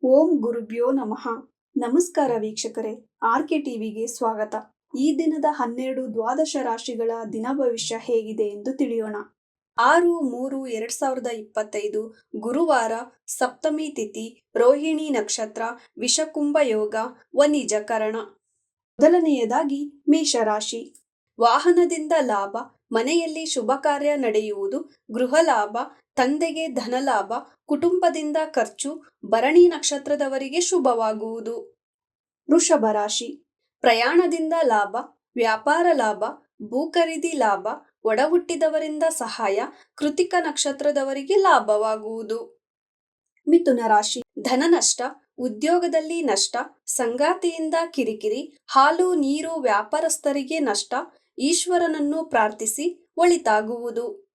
ಓಂ ಗುರುಭ್ಯೋ ನಮಃ. ನಮಸ್ಕಾರ ವೀಕ್ಷಕರೇ, ಆರ್ಕೆ ಟಿವಿಗೆ ಸ್ವಾಗತ. ಈ ದಿನದ 12 ದ್ವಾದಶ ರಾಶಿಗಳ ದಿನ ಭವಿಷ್ಯ ಹೇಗಿದೆ ಎಂದು ತಿಳಿಯೋಣ. 6-3-2025 ಗುರುವಾರ, ಸಪ್ತಮಿ ತಿಥಿ, ರೋಹಿಣಿ ನಕ್ಷತ್ರ, ವಿಷಕುಂಭ ಯೋಗ, ವನಿಜ ಕರಣ. ಮೊದಲನೆಯದಾಗಿ ಮೇಷರಾಶಿ. ವಾಹನದಿಂದ ಲಾಭ, ಮನೆಯಲ್ಲಿ ಶುಭ ಕಾರ್ಯ ನಡೆಯುವುದು, ಗೃಹ ಲಾಭ, ತಂದೆಗೆ ಧನಲಾಭ, ಕುಟುಂಬದಿಂದ ಖರ್ಚು, ಭರಣಿ ನಕ್ಷತ್ರದವರಿಗೆ ಶುಭವಾಗುವುದು. ವೃಷಭ ರಾಶಿ. ಪ್ರಯಾಣದಿಂದ ಲಾಭ, ವ್ಯಾಪಾರ ಲಾಭ, ಭೂ ಖರೀದಿ ಲಾಭ, ಒಡ ಹುಟ್ಟಿದವರಿಂದ ಸಹಾಯ, ಕೃತಿಕ ನಕ್ಷತ್ರದವರಿಗೆ ಲಾಭವಾಗುವುದು. ಮಿಥುನ ರಾಶಿ. ಧನ ನಷ್ಟ, ಉದ್ಯೋಗದಲ್ಲಿ ನಷ್ಟ, ಸಂಗಾತಿಯಿಂದ ಕಿರಿಕಿರಿ, ಹಾಲು ನೀರು ವ್ಯಾಪಾರಸ್ಥರಿಗೆ ನಷ್ಟ, ಈಶ್ವರನನ್ನು ಪ್ರಾರ್ಥಿಸಿ ಒಳಿತಾಗುವುದು.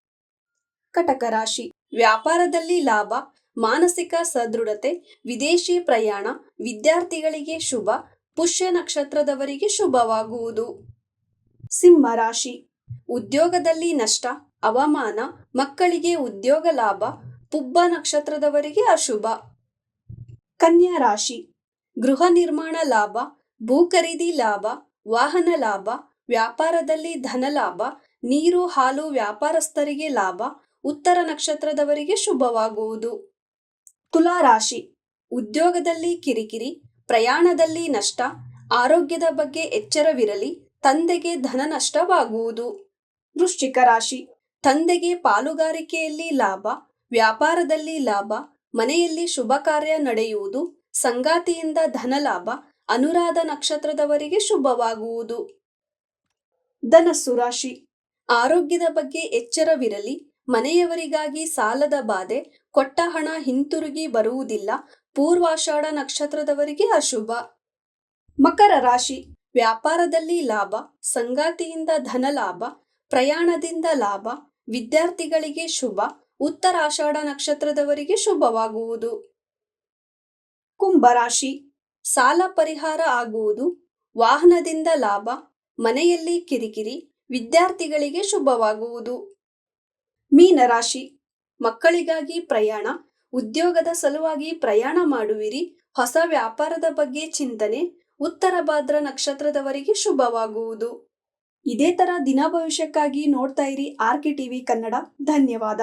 ಕಟಕ ರಾಶಿ. ವ್ಯಾಪಾರದಲ್ಲಿ ಲಾಭ, ಮಾನಸಿಕ ಸದೃಢತೆ, ವಿದೇಶಿ ಪ್ರಯಾಣ, ವಿದ್ಯಾರ್ಥಿಗಳಿಗೆ ಶುಭ, ಪುಷ್ಯ ನಕ್ಷತ್ರದವರಿಗೆ ಶುಭವಾಗುವುದು. ಸಿಂಹ ರಾಶಿ. ಉದ್ಯೋಗದಲ್ಲಿ ನಷ್ಟ, ಅವಮಾನ, ಮಕ್ಕಳಿಗೆ ಉದ್ಯೋಗ ಲಾಭ, ಪುಬ್ಬ ನಕ್ಷತ್ರದವರಿಗೆ ಅಶುಭ. ಕನ್ಯಾ ರಾಶಿ. ಗೃಹ ನಿರ್ಮಾಣ ಲಾಭ, ಭೂ ಖರೀದಿ ಲಾಭ, ವಾಹನ ಲಾಭ, ವ್ಯಾಪಾರದಲ್ಲಿ ಧನ ಲಾಭ, ನೀರು ಹಾಲು ವ್ಯಾಪಾರಸ್ಥರಿಗೆ ಲಾಭ, ಉತ್ತರ ನಕ್ಷತ್ರದವರಿಗೆ ಶುಭವಾಗುವುದು. ತುಲಾ ರಾಶಿ. ಉದ್ಯೋಗದಲ್ಲಿ ಕಿರಿಕಿರಿ, ಪ್ರಯಾಣದಲ್ಲಿ ನಷ್ಟ, ಆರೋಗ್ಯದ ಬಗ್ಗೆ ಎಚ್ಚರವಿರಲಿ, ತಂದೆಗೆ ಧನ ನಷ್ಟವಾಗುವುದು. ವೃಶ್ಚಿಕ ರಾಶಿ. ತಂದೆಗೆ ಪಾಲುಗಾರಿಕೆಯಲ್ಲಿ ಲಾಭ, ವ್ಯಾಪಾರದಲ್ಲಿ ಲಾಭ, ಮನೆಯಲ್ಲಿ ಶುಭ ಕಾರ್ಯ ನಡೆಯುವುದು, ಸಂಗಾತಿಯಿಂದ ಧನ ಲಾಭ, ಅನುರಾಧ ನಕ್ಷತ್ರದವರಿಗೆ ಶುಭವಾಗುವುದು. ಧನಸ್ಸು ರಾಶಿ. ಆರೋಗ್ಯದ ಬಗ್ಗೆ ಎಚ್ಚರವಿರಲಿ, ಮನೆಯವರಿಗಾಗಿ ಸಾಲದ ಬಾಧೆ, ಕೊಟ್ಟ ಹಣ ಹಿಂತಿರುಗಿ ಬರುವುದಿಲ್ಲ, ಪೂರ್ವಾಷಾಢ ನಕ್ಷತ್ರದವರಿಗೆ ಅಶುಭ. ಮಕರ ರಾಶಿ. ವ್ಯಾಪಾರದಲ್ಲಿ ಲಾಭ, ಸಂಗಾತಿಯಿಂದ ಧನ ಲಾಭ, ಪ್ರಯಾಣದಿಂದ ಲಾಭ, ವಿದ್ಯಾರ್ಥಿಗಳಿಗೆ ಶುಭ, ಉತ್ತರಾಷಾಢ ನಕ್ಷತ್ರದವರಿಗೆ ಶುಭವಾಗುವುದು. ಕುಂಭರಾಶಿ. ಸಾಲ ಪರಿಹಾರ ಆಗುವುದು, ವಾಹನದಿಂದ ಲಾಭ, ಮನೆಯಲ್ಲಿ ಕಿರಿಕಿರಿ, ವಿದ್ಯಾರ್ಥಿಗಳಿಗೆ ಶುಭವಾಗುವುದು. ಮೀನರಾಶಿ. ಮಕ್ಕಳಿಗಾಗಿ ಪ್ರಯಾಣ, ಉದ್ಯೋಗದ ಸಲುವಾಗಿ ಪ್ರಯಾಣ ಮಾಡುವಿರಿ, ಹೊಸ ವ್ಯಾಪಾರದ ಬಗ್ಗೆ ಚಿಂತನೆ, ಉತ್ತರ ಭಾದ್ರ ನಕ್ಷತ್ರದವರಿಗೆ ಶುಭವಾಗುವುದು. ಇದೇ ತರ ದಿನ ಭವಿಷ್ಯಕ್ಕಾಗಿ ನೋಡ್ತಾ ಇರಿ ಆರ್ಕೆ ಟಿವಿ ಕನ್ನಡ. ಧನ್ಯವಾದ.